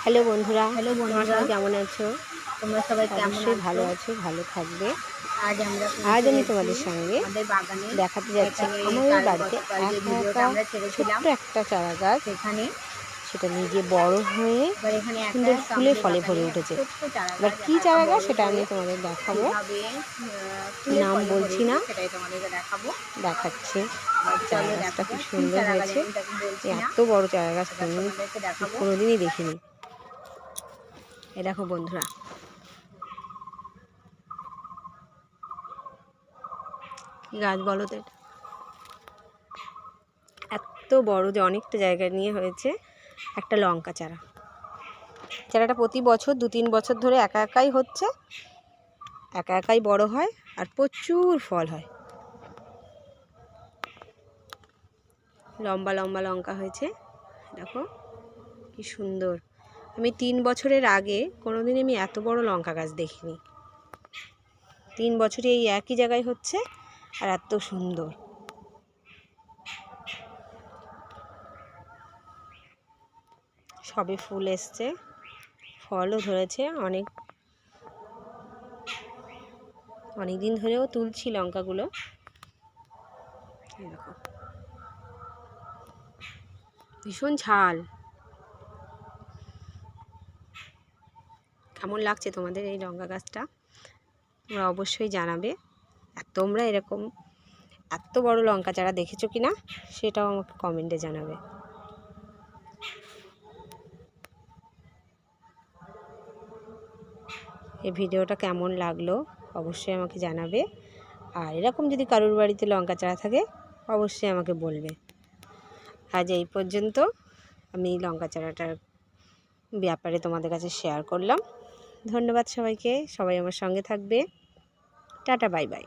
Hello বন্ধুরা, hello তোমরা বন্ধুরা, সবাই কেমন আছো? তোমরা সবাই কেমন অবশ্যই ভালো আছো? আছো, ভালো থাকবে। আজ আজ আমি পৌঁছে তোমাদের গেছি সঙ্গে আমাদের বাগানে। দেখাতে যাচ্ছি এখানে আমাদের বাড়িতে গতকাল যে একা ভিডিওটা একা আমরা ছোট্ট ছেড়েছিলাম একটা চারা গাছ, সেখানে। সেটা নিজে বড় হয়ে এবার এখানে একা সুন্দর একা ফুলে আমাদের ফলে বাগানে ভরে একটা উঠেছে। ছোট্ট চারা এবার গাছ কি একা একা চারা গাছ বড় সেটা হয়ে আমি তোমাদের দেখাবো, কিভাবে ফুলে নাম ফলে বলছি না, ভরেছে সেটাই তোমাদেরকে দেখাবো। দেখাচ্ছি। এবার চারা চলো গাছটা দেখা কি যাক কি সুন্দর চারা গাছ, হয়েছে। আমি তাকে বলছি না, এত বড় চারা গাছ এবার তোমাদেরকে দেখাবো। কোনোদিনই দেখিনি। এ দেখো বন্ধুরা, কি গাছ বলো তো এটা? এত বড় যে অনেকটা জায়গা নিয়ে হয়েছে একটা লঙ্কা চারা। চারাটা প্রতি বছর 2-3 বছর ধরে একা একাই হচ্ছে, একা একাই বড় হয় আর প্রচুর ফল হয়। লম্বা লম্বা লঙ্কা হয়েছে, দেখো কি সুন্দর। আমি 3 বছরের আগে কোনোদিন আমি এত বড় লঙ্কা গাছ দেখিনি। 3 বছরে এই একই জায়গায় হচ্ছে আর এত সুন্দর। সবে ফুল এসছে, ফলও ধরেছে। অনেক দিন ধরেও তুলছি লঙ্কাগুলো। দেখো ভীষণ ঝাল। কেমন লাগছে তোমাদের এই লঙ্কা গাছটা তোমরা অবশ্যই জানাবে। আর তোমরা এরকম এত বড় লঙ্কা চারা দেখেছো কি না সেটাও আমাকে কমেন্টে জানাবে। এই ভিডিওটা কেমন লাগলো অবশ্যই আমাকে জানাবে। আর এরকম যদি কারোর বাড়িতে লঙ্কা চারা থাকে অবশ্যই আমাকে বলবে। আজ এই পর্যন্ত আমি লঙ্কা চারাটার ব্যাপারে তোমাদের কাছে শেয়ার করলাম। ধন্যবাদ সবাইকে, সবাই আমার সঙ্গে থাকবে। Tata, bye bye.